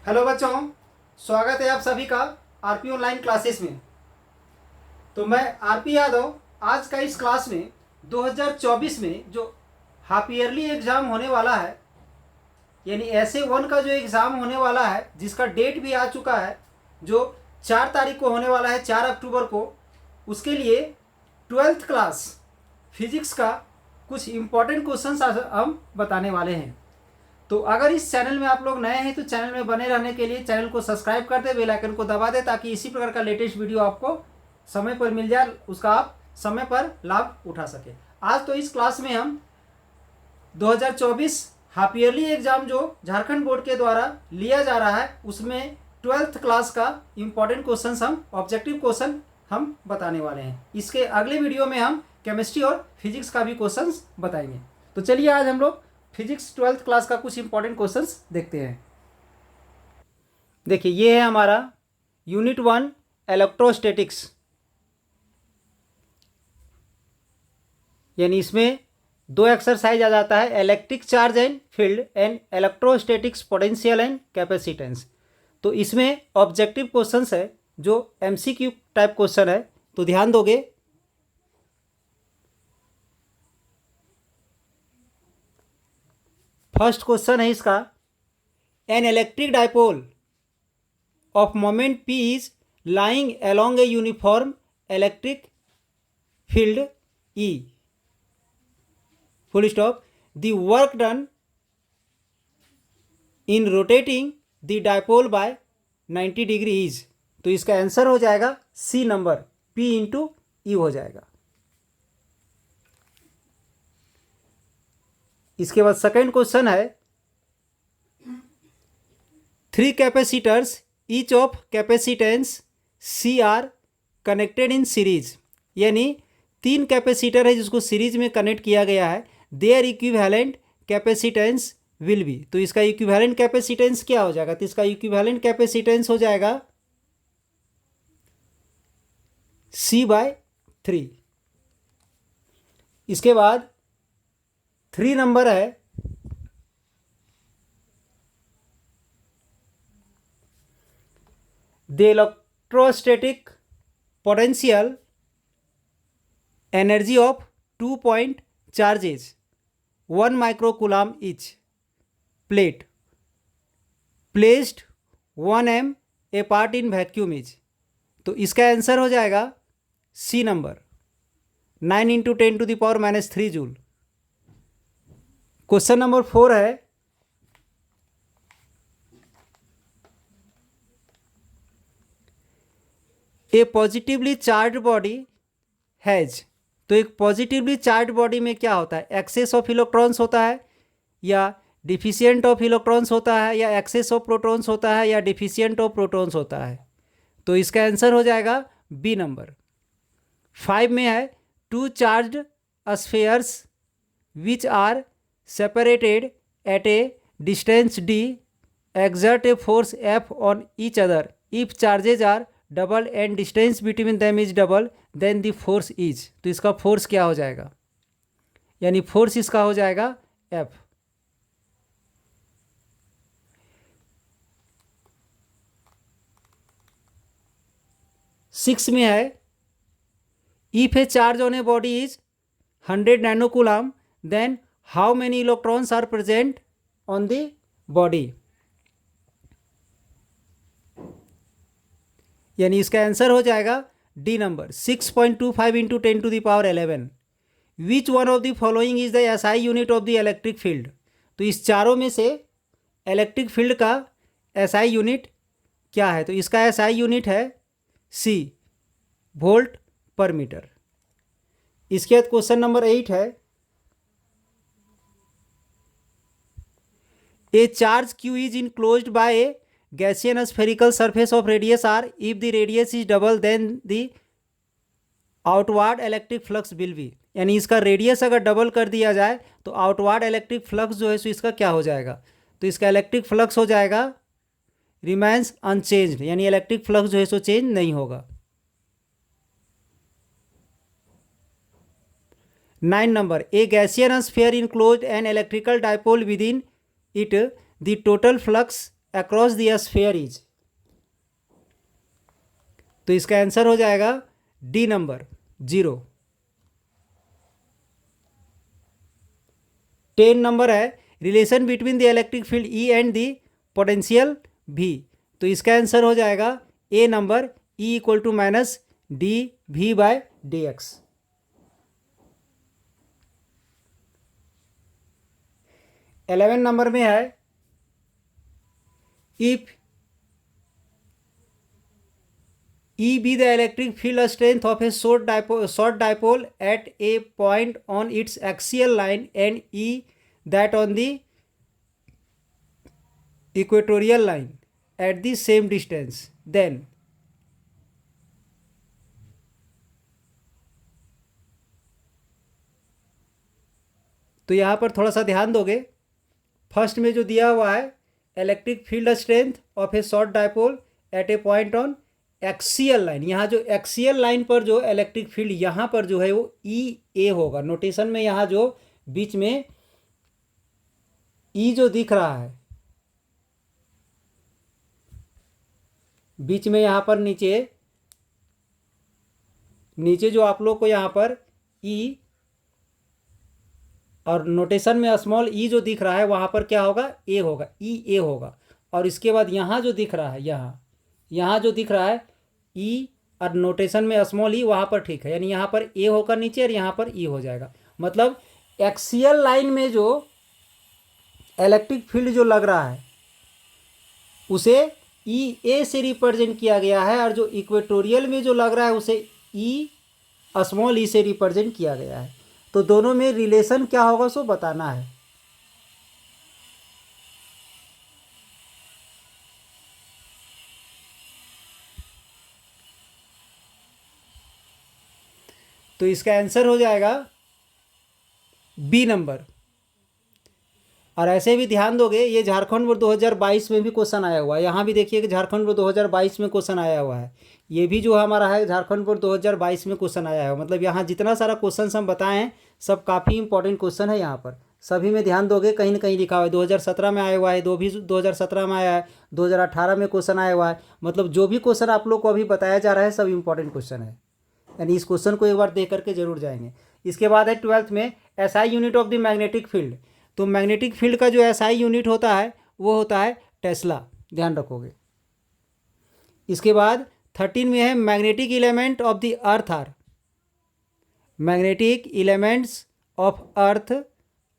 Hello बच्चों, स्वागत है आप सभी का आरपी ऑनलाइन क्लासेस में। तो मैं आरपी यादव आज का इस क्लास में 2024 में जो हाफ ईयरली एग्ज़ाम होने वाला है, यानी ऐसे वन का जो एग्ज़ाम होने वाला है जिसका डेट भी आ चुका है, जो 4 तारीख को होने वाला है, 4 अक्टूबर को, उसके लिए 12th क्लास फिजिक्स का कुछ इम्पोर्टेंट क्वेश्चंस हम बताने वाले हैं। तो अगर इस चैनल में आप लोग नए हैं तो चैनल में बने रहने के लिए चैनल को सब्सक्राइब कर दे, बेल आइकन को दबा दे, ताकि इसी प्रकार का लेटेस्ट वीडियो आपको समय पर मिल जाए, उसका आप समय पर लाभ उठा सके। आज तो इस क्लास में हम 2024 हाफ ईयरली एग्जाम जो झारखंड बोर्ड के द्वारा लिया जा रहा है उसमें 12th क्लास का इम्पोर्टेंट क्वेश्चन, हम ऑब्जेक्टिव क्वेश्चन हम बताने वाले हैं। इसके अगले वीडियो में हम केमिस्ट्री और फिजिक्स का भी क्वेश्चन बताएंगे। तो चलिए आज हम लोग फिजिक्स 12th क्लास का कुछ इंपॉर्टेंट क्वेश्चंस देखते हैं। देखिए, ये है हमारा यूनिट 1 इलेक्ट्रोस्टैटिक्स, यानी इसमें 2 एक्सरसाइज आ जाता है, electric charge and field and electrostatics potential and capacitance. तो इसमें ऑब्जेक्टिव क्वेश्चंस है जो एमसीक्यू टाइप क्वेश्चन है, तो ध्यान दोगे। फर्स्ट क्वेश्चन है इसका, an electric dipole of moment P is lying along a uniform electric field E, full stop, the work done in rotating the dipole by 90 degree is. तो इसका answer हो जाएगा C number, P into E हो जाएगा। इसके बाद second question है, 3 capacitors each of capacitance C are connected in series, यानी 3 कैपेसिटर है जिसको सीरीज में कनेक्ट किया गया है, their equivalent capacitance will be. तो इसका इक्विवेलेंट कैपेसिटेंस क्या हो जाएगा? तो इसका इक्विवेलेंट कैपेसिटेंस हो जाएगा C/3। इसके बाद 3 नंबर है, the electrostatic potential energy of 2 point charges 1 microcoulomb each plate placed 1 m apart in vacuum is. तो इसका आंसर हो जाएगा C number, 9 × 10⁻³ joule. Question number 4 है, a positively charged body has. तो एक पॉजिटिवली चार्ज बॉडी में क्या होता है? एक्सेस ऑफ इलेक्ट्रॉन्स होता है, या डिफिशिएंट ऑफ इलेक्ट्रॉन्स होता है, या एक्सेस ऑफ प्रोटॉन्स होता है, या डिफिशिएंट ऑफ प्रोटॉन्स होता है। तो इसका आंसर हो जाएगा बी नंबर। 5 में है, 2 charged spheres which are separated at a distance d exert a force F on each other. If charges are double and distance between them is double, then the force is. तो इसका force क्या हो जाएगा? यानी force इसका हो जाएगा F। Six में है, if a charge on a body is 100 nanocoulomb, then how many electrons are present on the body? यानी इसका आंसर हो जाएगा D number, 6.25 × 10⁻11। Which one of the following is the SI unit of the electric field. तो इस चारों में से electric field का एसआई यूनिट क्या है? तो इसका एसआई यूनिट है सी, वोल्ट पर मीटर। इसके बाद क्वेश्चन नंबर 8 है, a charge q is enclosed by a Gaussian spherical surface of radius r. If the radius is double then the outward electric flux will be. यानी इसका radius अगर double कर दिया जाए तो आउटवर्ड इलेक्ट्रिक फ्लक्स जो है सो इसका क्या हो जाएगा? तो इसका इलेक्ट्रिक फ्लक्स हो जाएगा रिमेंस अनचेंज्ड, यानी इलेक्ट्रिक फ्लक्स जो है सो चेंज नहीं होगा। 9 number, a Gaussian sphere enclosed an electrical dipole within it, the total flux across the sphere is। तो इसका आंसर हो जाएगा डी नंबर 0। 10 नंबर है relation between the electric field E and the potential भी। तो इसका answer हो जाएगा A number, E equal to minus D V by D X. 11 number में है if E be the electric field strength of a short dipole at a point on its axial line and E that on the equatorial line at the same distance, then तो यहाँ पर थोड़ा सा ध्यान दोगे, first में जो दिया हुआ है electric field strength of A short dipole at a point on axial line, यहाँ जो एक्सियल लाइन पर जो इलेक्ट्रिक फील्ड यहाँ पर जो है वो ई ए होगा। नोटेशन में यहाँ जो बीच में ई जो दिख रहा है, बीच में यहाँ पर नीचे जो आप लोग को यहाँ पर ई और नोटेशन में स्मॉल ई जो दिख रहा है वहाँ पर क्या होगा, ए होगा, ई ए होगा। और इसके बाद यहाँ जो दिख रहा है, यहाँ जो दिख रहा है ई और नोटेशन में स्मॉल ई, वहाँ पर ठीक है, यानी यहाँ पर ए होकर नीचे और यहाँ पर ई हो जाएगा। मतलब एक्सियल लाइन में जो इलेक्ट्रिक फील्ड जो लग रहा है उसे ई ए से रिप्रेजेंट किया गया है, और जो इक्वेटोरियल में जो लग रहा है उसे ई स्मॉल ई से रिप्रेजेंट किया गया है। तो दोनों में रिलेशन क्या होगा सो बताना है। तो इसका आंसर हो जाएगा बी नंबर। और ऐसे भी ध्यान दोगे, ये झारखंड बोर्ड 2022 में भी क्वेश्चन आया हुआ है। यहाँ भी देखिए कि झारखंड बोर्ड 2022 में क्वेश्चन आया हुआ है। ये भी जो हमारा है झारखंड बोर्ड 2022 में क्वेश्चन आया है। मतलब यहाँ जितना सारा क्वेश्चन हम बताए हैं सब काफ़ी इंपॉर्टेंट क्वेश्चन है। यहाँ पर सभी में ध्यान दोगे, कहीं ना कहीं लिखा हुआ है। 2017 में आया हुआ है, 2017 में आया है, 2018 में क्वेश्चन आया हुआ है। मतलब जो भी क्वेश्चन आप लोग को अभी बताया जा रहा है सब इंपॉर्टेंट क्वेश्चन है, यानी इस क्वेश्चन को एक बार देख करके जरूर जाएंगे। इसके बाद है 12th में SI unit of the magnetic field. तो मैग्नेटिक फील्ड का जो एसआई यूनिट होता है वो होता है टेस्ला, ध्यान रखोगे। इसके बाद 13 में है magnetic element of the earth are. Magnetic elements of earth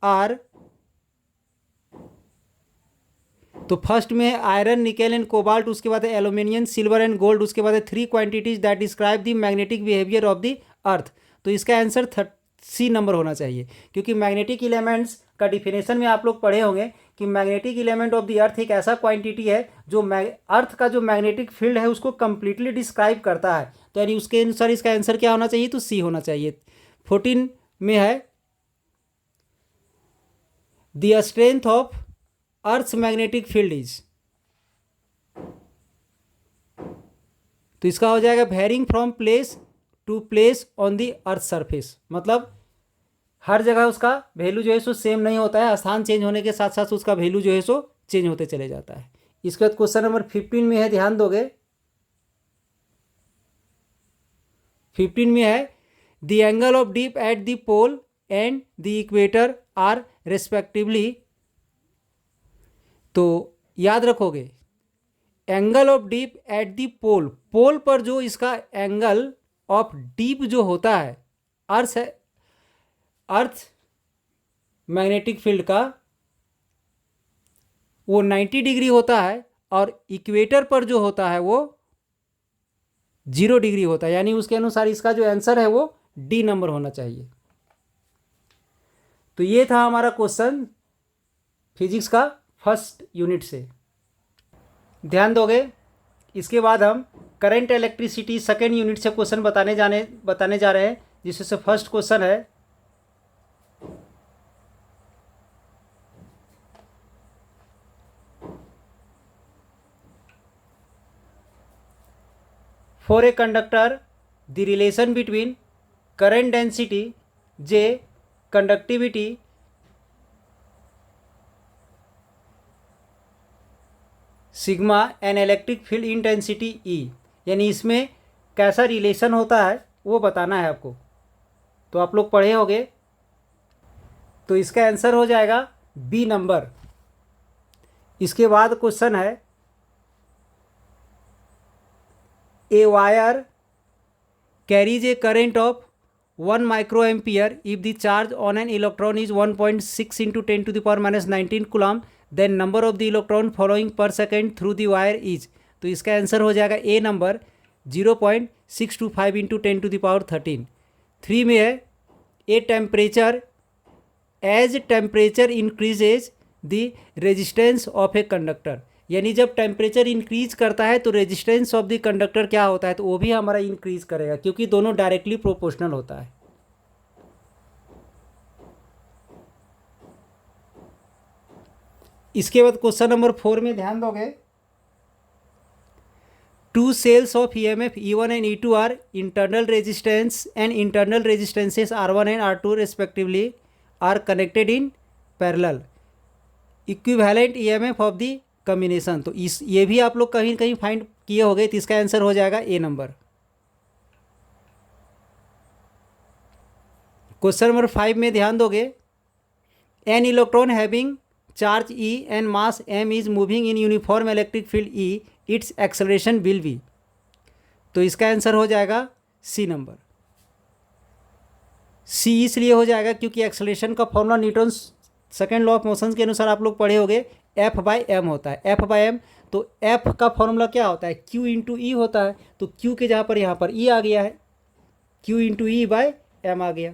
are, तो फर्स्ट में है आयरन, निकेल एंड कोबाल्ट, उसके बाद है एल्यूमिनियम, सिल्वर एंड गोल्ड, उसके बाद है 3 quantities that describe the magnetic behaviour of the अर्थ। तो इसका आंसर सी नंबर होना चाहिए, क्योंकि मैग्नेटिक एलिमेंट्स का डिफिनेशन में आप लोग पढ़े होंगे कि मैग्नेटिक एलिमेंट ऑफ द अर्थ एक ऐसा क्वांटिटी है जो अर्थ का जो मैग्नेटिक फील्ड है उसको कंप्लीटली डिस्क्राइब करता है। तो यानी उसके अनुसार इसका आंसर क्या होना चाहिए, तो सी होना चाहिए। 14 में है the strength of earth magnetic field is, तो इसका हो जाएगा varying from place to place on the earth surface. मतलब हर जगह उसका वैल्यू जो है सो सेम नहीं होता है, स्थान चेंज होने के साथ साथ उसका वैल्यू जो है सो चेंज होते चले जाता है। इसके बाद क्वेश्चन नंबर 15 में है, ध्यान दोगे। 15 में है the angle of dip at the pole and the equator are respectively. तो याद रखोगे angle of dip at the pole, pole पर जो इसका एंगल ऑफ डीप जो होता है अर्थ मैग्नेटिक फील्ड का, वो 90 डिग्री होता है, और इक्वेटर पर जो होता है वो 0 डिग्री होता है। यानी उसके अनुसार इसका जो आंसर है वो डी नंबर होना चाहिए। तो ये था हमारा क्वेश्चन फिजिक्स का फर्स्ट यूनिट से, ध्यान दोगे। इसके बाद हम करंट इलेक्ट्रिसिटी सेकेंड यूनिट से क्वेश्चन बताने जा रहे हैं, जिससे फर्स्ट क्वेश्चन है For a conductor, the relation between current density J, conductivity, sigma an electric field intensity ई, यानी इसमें कैसा रिलेशन होता है वो बताना है आपको। तो आप लोग पढ़े होंगे, तो इसका आंसर हो जाएगा बी नंबर। इसके बाद क्वेश्चन है, a wire carries a current of 1 microampere if the charge on an electron is 1.6 into 10 to the power minus 19 coulomb, then number of the electron following per second through the wire is। तो इसका answer हो जाएगा A number 0.625 into 10 to the power 13। 3 में है, a temperature as temperature increases the resistance of a conductor, यानी जब temperature increase करता है तो रेजिस्टेंस ऑफ द कंडक्टर क्या होता है, तो वो भी हमारा इंक्रीज करेगा क्योंकि दोनों डायरेक्टली प्रोपोर्शनल होता है। इसके बाद क्वेश्चन नंबर 4 में ध्यान दोगे, 2 cells of EMF E1 and E2 are internal resistance and internal resistances R1 and R2 respectively are connected in parallel, equivalent EMF of the combination. तो इस ये भी आप लोग कहीं कहीं फाइंड किए होंगे, तो इसका आंसर हो जाएगा ए नंबर। क्वेश्चन नंबर 5 में ध्यान दोगे, an electron having charge E and mass M is moving in uniform electric field E, its acceleration will be. तो इसका आंसर हो जाएगा सी नंबर। सी इसलिए हो जाएगा क्योंकि एक्सेलरेशन का formula Newton second law of motion के अनुसार आप लोग पढ़े होंगे, एफ बाई एम होता है। एफ बाई एम, तो एफ का फॉर्मूला क्या होता है, क्यू इंटू ई होता है। तो क्यू के जहाँ पर यहाँ पर ई आ गया है, Q into E by M आ गया।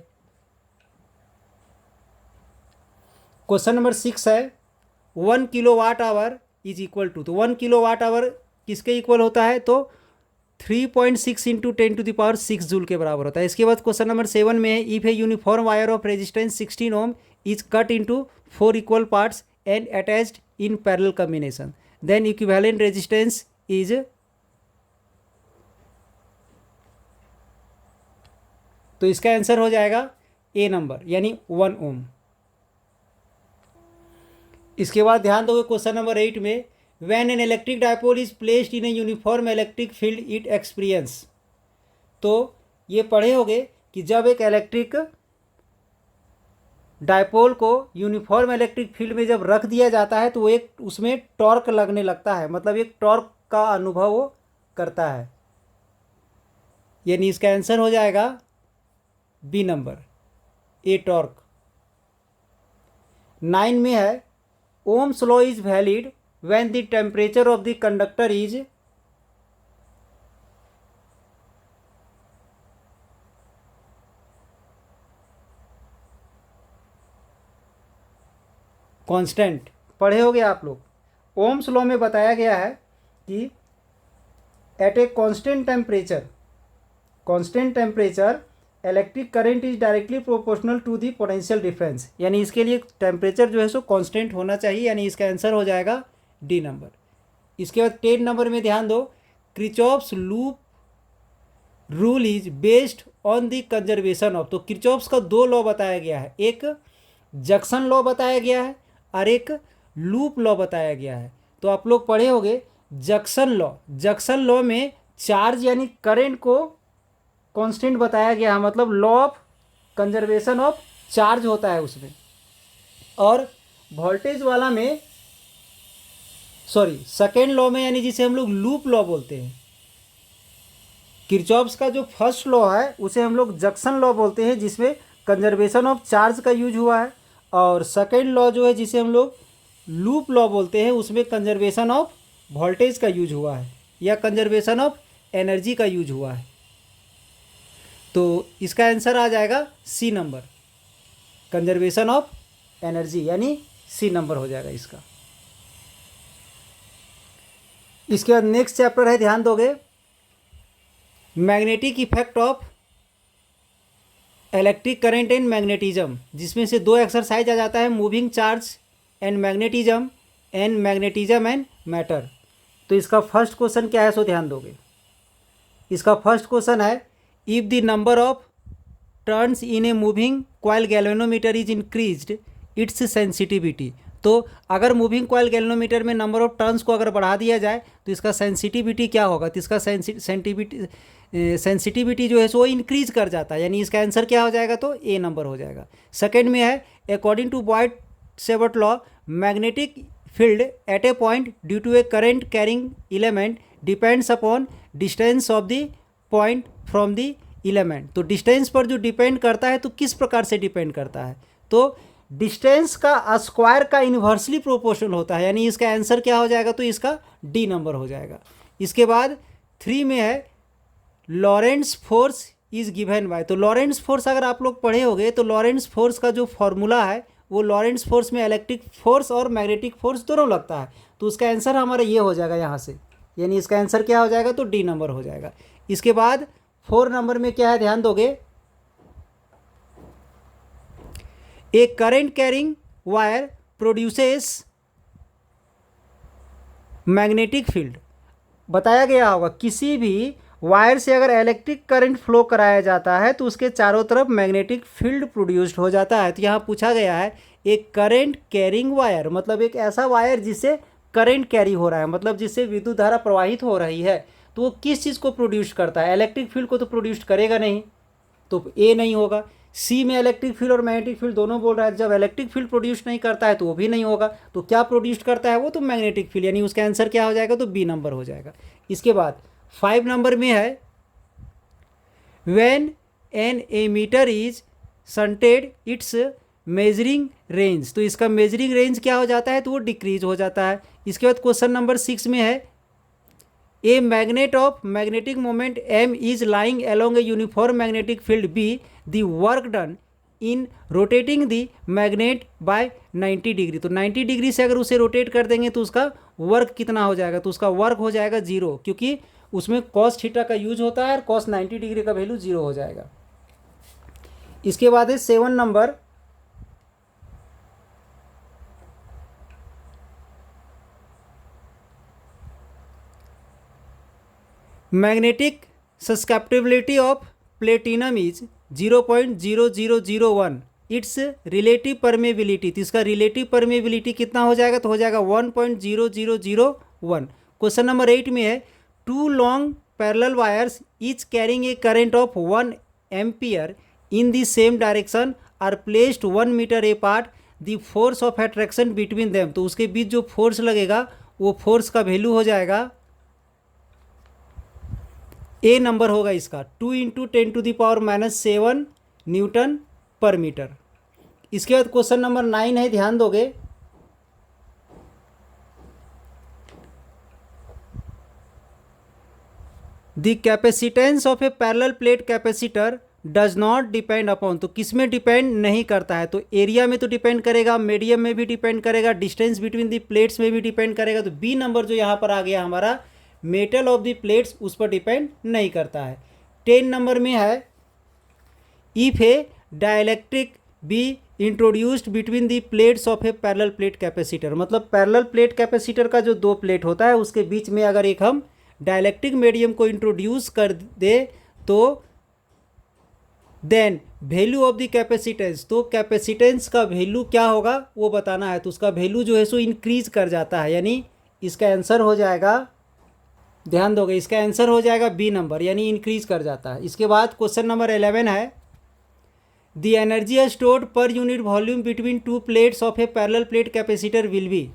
क्वेश्चन नंबर 6 है, 1 kilowatt hour is equal to, तो 1 किलोवाट आवर किसके इक्वल होता है, तो 3.6 into 10 to the power 6 joule के बराबर होता है। इसके बाद क्वेश्चन नंबर 7 में है, if a uniform wire of resistance 16 ohm is cut into 4 equal parts and attached in parallel combination, then equivalent resistance is, तो इसका आंसर हो जाएगा ए नंबर, यानी 1 ओम। इसके बाद ध्यान दोगे क्वेश्चन नंबर 8 में, when an electric dipole is placed in a uniform electric field it experience। तो ये पढ़े होगे कि जब एक इलेक्ट्रिक डायपोल को यूनिफॉर्म इलेक्ट्रिक फील्ड में जब रख दिया जाता है तो वो एक उसमें टॉर्क लगने लगता है, मतलब एक टॉर्क का अनुभव वो करता है, यानी इसका आंसर हो जाएगा बी नंबर, ए टॉर्क। 9 में है, Ohm's law is valid when the temperature of the conductor is, constant. पढ़े होगे आप लोग, ओम्स लॉ में बताया गया है कि at a constant temperature electric current is directly proportional to the potential difference, यानी इसके लिए टेम्परेचर जो है सो कांस्टेंट होना चाहिए, यानी इसका आंसर हो जाएगा डी नंबर। इसके बाद 10 नंबर में ध्यान दो, Kirchhoff's loop rule is based on the conservation of. तो किरचॉफ्स का 2 लॉ बताया गया है, एक जंक्शन लॉ बताया गया है और एक लूप लॉ बताया गया है। तो आप लोग पढ़े होंगे जंक्शन लॉ में चार्ज यानी करंट को कांस्टेंट बताया गया है, मतलब law of conservation of charge होता है उसमें। और वोल्टेज वाला में सेकेंड लॉ में, यानी जिसे हम लोग लूप लॉ बोलते हैं, किरचॉफ्स का जो फर्स्ट लॉ है उसे हम लोग जंक्शन लॉ बोलते हैं, जिसमें कंजर्वेशन ऑफ चार्ज का यूज हुआ है। और सेकेंड लॉ जो है जिसे हम लोग लूप लॉ बोलते हैं, उसमें कंजर्वेशन ऑफ वोल्टेज का यूज हुआ है या कंजर्वेशन ऑफ एनर्जी का यूज हुआ है। तो इसका आंसर आ जाएगा C number, conservation of energy, यानी सी नंबर हो जाएगा इसका। इसके बाद नेक्स्ट चैप्टर है, ध्यान दोगे, magnetic effect of electric current and magnetism, जिसमें से 2 एक्सरसाइज आ जाता है, moving charge and magnetism and matter. तो इसका फर्स्ट क्वेश्चन क्या है, सो ध्यान दोगे। इसका फर्स्ट क्वेश्चन है, if the number of turns in a moving coil galvanometer is increased it's sensitivity. तो अगर मूविंग कॉइल गैल्वेनोमीटर में नंबर ऑफ टर्न्स को अगर बढ़ा दिया जाए तो इसका सेंसिटिविटी क्या होगा, तो इसका सेंसिटिविटी जो है सो इंक्रीज कर जाता है, यानी इसका आंसर क्या हो जाएगा, तो ए नंबर हो जाएगा। सेकेंड में है according to Biot Savart law magnetic field at a point due to a current carrying element depends upon distance of the point from the element. तो डिस्टेंस पर जो डिपेंड करता है तो किस प्रकार से डिपेंड करता है, तो डिस्टेंस का स्क्वायर का इन्वर्सली प्रोपोर्शनल होता है, यानी इसका आंसर क्या हो जाएगा, तो इसका डी नंबर हो जाएगा। इसके बाद 3 में है लॉरेंट्ज फोर्स इज गिवन बाय। तो लॉरेंट्ज फोर्स अगर आप लोग पढ़े होंगे तो लॉरेंट्ज फोर्स का जो फॉर्मूला है वो लॉरेंट्ज फोर्स में इलेक्ट्रिक फोर्स और मैग्नेटिक फोर्स दोनों लगता है, तो उसका आंसर हमारा ये हो जाएगा यहाँ से, यानी इसका आंसर क्या हो जाएगा, तो डी नंबर हो जाएगा। इसके बाद 4 नंबर में क्या है, ध्यान दोगे, a current carrying wire produces magnetic field. बताया गया होगा किसी भी वायर से अगर इलेक्ट्रिक करंट फ्लो कराया जाता है तो उसके चारों तरफ मैग्नेटिक फील्ड प्रोड्यूस्ड हो जाता है। तो यहाँ पूछा गया है एक करंट कैरिंग वायर, मतलब एक ऐसा वायर जिससे करंट कैरी हो रहा है, मतलब जिससे विद्युत धारा प्रवाहित हो रही है, तो वो किस चीज़ को प्रोड्यूस करता है, इलेक्ट्रिक फील्ड को तो प्रोड्यूस करेगा नहीं, तो ए नहीं होगा। सी में इलेक्ट्रिक फील्ड और मैग्नेटिक फील्ड दोनों बोल रहा है, जब इलेक्ट्रिक फील्ड प्रोड्यूस नहीं करता है तो वो भी नहीं होगा, तो क्या प्रोड्यूस करता है वो, तो मैग्नेटिक फील्ड, यानी उसका आंसर क्या हो जाएगा, तो बी नंबर हो जाएगा। इसके बाद 5 नंबर में है when an ammeter is shunted its measuring range. तो इसका मेजरिंग रेंज क्या हो जाता है, तो वो डिक्रीज हो जाता है। इसके बाद क्वेश्चन नंबर 6 में है a magnet of magnetic moment M is lying along a uniform magnetic field B the work done in rotating the magnet by 90 degree. तो 90 डिग्री से अगर उसे रोटेट कर देंगे तो उसका वर्क कितना हो जाएगा, तो उसका वर्क हो जाएगा 0, क्योंकि उसमें कॉस थीटा का यूज होता है और कॉस 90 डिग्री का वैल्यू 0 हो जाएगा। इसके बाद है 7 number, magnetic susceptibility of platinum is 0.0001 its relative permeability. तो इसका रिलेटिव परमेबिलिटी कितना हो जाएगा, तो हो जाएगा 1.0001। क्वेश्चन नंबर 8 में है 2 long parallel wires each carrying a current of 1 ampere in the same direction are placed 1 metre apart the force of attraction between them. तो उसके बीच जो फोर्स लगेगा वो फोर्स का वैल्यू हो जाएगा, ए नंबर होगा इसका 2 × 10⁻⁻7 न्यूटन पर मीटर। इसके बाद क्वेश्चन नंबर 9 है, ध्यान दोगे, the capacitance of a parallel plate capacitor does not depend upon. तो किस में डिपेंड नहीं करता है, तो एरिया में तो डिपेंड करेगा, मीडियम में भी डिपेंड करेगा, डिस्टेंस बिटवीन द प्लेट्स में भी डिपेंड करेगा। तो बी नंबर जो यहाँ पर आ गया हमारा मेटल ऑफ द प्लेट्स, उस पर डिपेंड नहीं करता है। 10 नंबर में है if A dielectric be introduced between the plates of a parallel plate capacitor. मतलब पैरेलल प्लेट कैपेसिटर का जो 2 प्लेट होता है उसके बीच में अगर एक हम डाइलेक्ट्रिक मीडियम को इंट्रोड्यूस कर दे तो then value of the capacitance, तो कैपेसिटेंस का वैल्यू क्या होगा वो बताना है। तो उसका वैल्यू जो है सो इंक्रीज कर जाता है, यानी इसका आंसर हो जाएगा, ध्यान दोगे, इसका आंसर हो जाएगा बी नंबर, यानी इंक्रीज कर जाता है। इसके बाद क्वेश्चन नंबर 11 है the energy stored per unit volume between 2 plates of a parallel plate capacitor will be.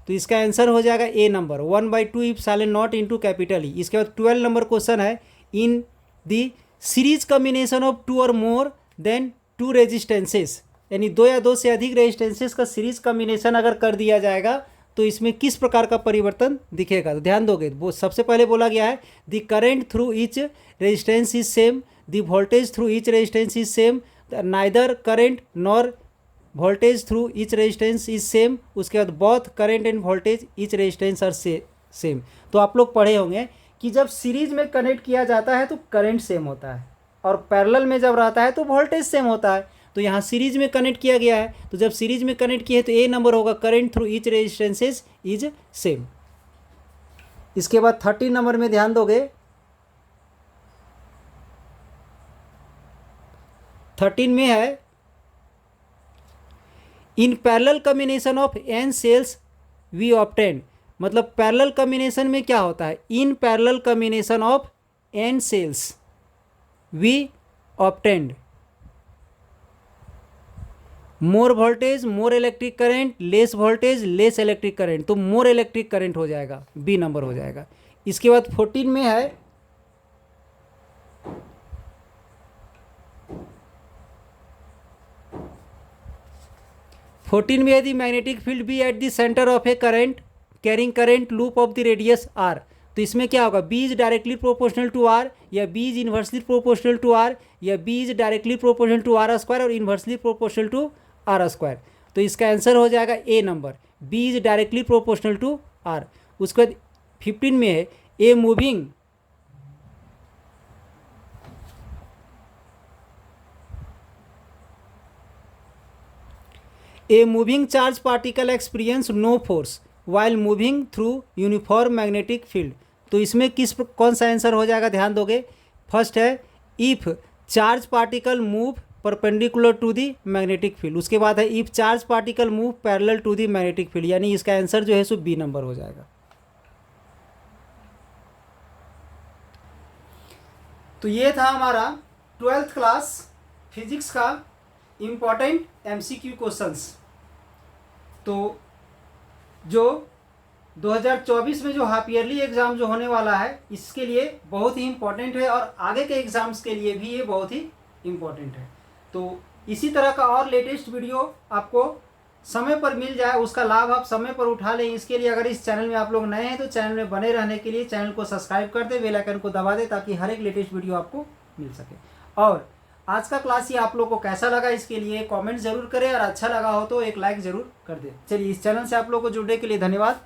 तो इसका आंसर हो जाएगा A number 1/2 epsilon naught into capital E. इसके बाद 12 नंबर क्वेश्चन है in the series combination of 2 और more than 2 resistances, यानी 2 या 2 से अधिक रेजिस्टेंसेस का सीरीज कॉम्बिनेशन अगर कर दिया जाएगा तो इसमें किस प्रकार का परिवर्तन दिखेगा। तो ध्यान दोगे, वो सबसे पहले बोला गया है the current through each resistance is same, the voltage through each resistance is same, neither current nor voltage through each resistance is same. उसके बाद both current end voltage each resistance R same. तो आप लोग पढ़े होंगे कि जब series में कनेक्ट किया जाता है तो करंट सेम होता है और पैरेलल में जब रहता है तो वोल्टेज सेम होता है। तो यहाँ सीरीज में कनेक्ट किया गया है, तो जब सीरीज में कनेक्ट किया है तो ए नंबर होगा current through each resistances is same. इसके बाद 13 नंबर में ध्यान दोगे, 13 में है in parallel combination of n cells we obtain, मतलब पैरेलल कॉम्बिनेशन में क्या होता है, in parallel combination of n cells we obtained more voltage more electric current, less voltage less electric current, तो मोर इलेक्ट्रिक करंट हो जाएगा, B number हो जाएगा। इसके बाद 14 में है यदि magnetic field B at the centre of a current carrying current loop of the radius R, तो इसमें क्या होगा, B is directly proportional to R, या B is inversely proportional to R, या B is directly proportional to R square और inversely proportional to R square. तो इसका answer हो जाएगा A number, B is directly proportional to R. उसके बाद 15 में है a moving charge particle experience no force while moving through uniform magnetic field, तो इसमें कौन सा आंसर हो जाएगा, ध्यान दोगे। फर्स्ट है if charge particle move perpendicular to the magnetic field, उसके बाद है if charge particle move parallel to the magnetic field, यानी इसका आंसर जो है सो बी नंबर हो जाएगा। तो ये था हमारा 12th क्लास फिजिक्स का इम्पॉर्टेंट MCQ क्वेश्चंस। तो जो 2024 में जो हाफ ईयरली एग्ज़ाम जो होने वाला है, इसके लिए बहुत ही इम्पोर्टेंट है और आगे के एग्ज़ाम्स के लिए भी ये बहुत ही इम्पोर्टेंट है। तो इसी तरह का और लेटेस्ट वीडियो आपको समय पर मिल जाए, उसका लाभ आप समय पर उठा लें। इसके लिए अगर इस चैनल में आप लोग नए हैं तो चैनल में बने रहने के लिए चैनल को सब्सक्राइब कर दें, बेल आइकन को दबा दें ताकि हर एक लेटेस्ट वीडियो आपको मिल सके। और आज का क्लास ये आप लोग को कैसा लगा इसके लिए कमेंट ज़रूर करें, और अच्छा लगा हो तो एक लाइक ज़रूर कर दें। चलिए, इस चैनल से आप लोग को जुड़ने के लिए धन्यवाद।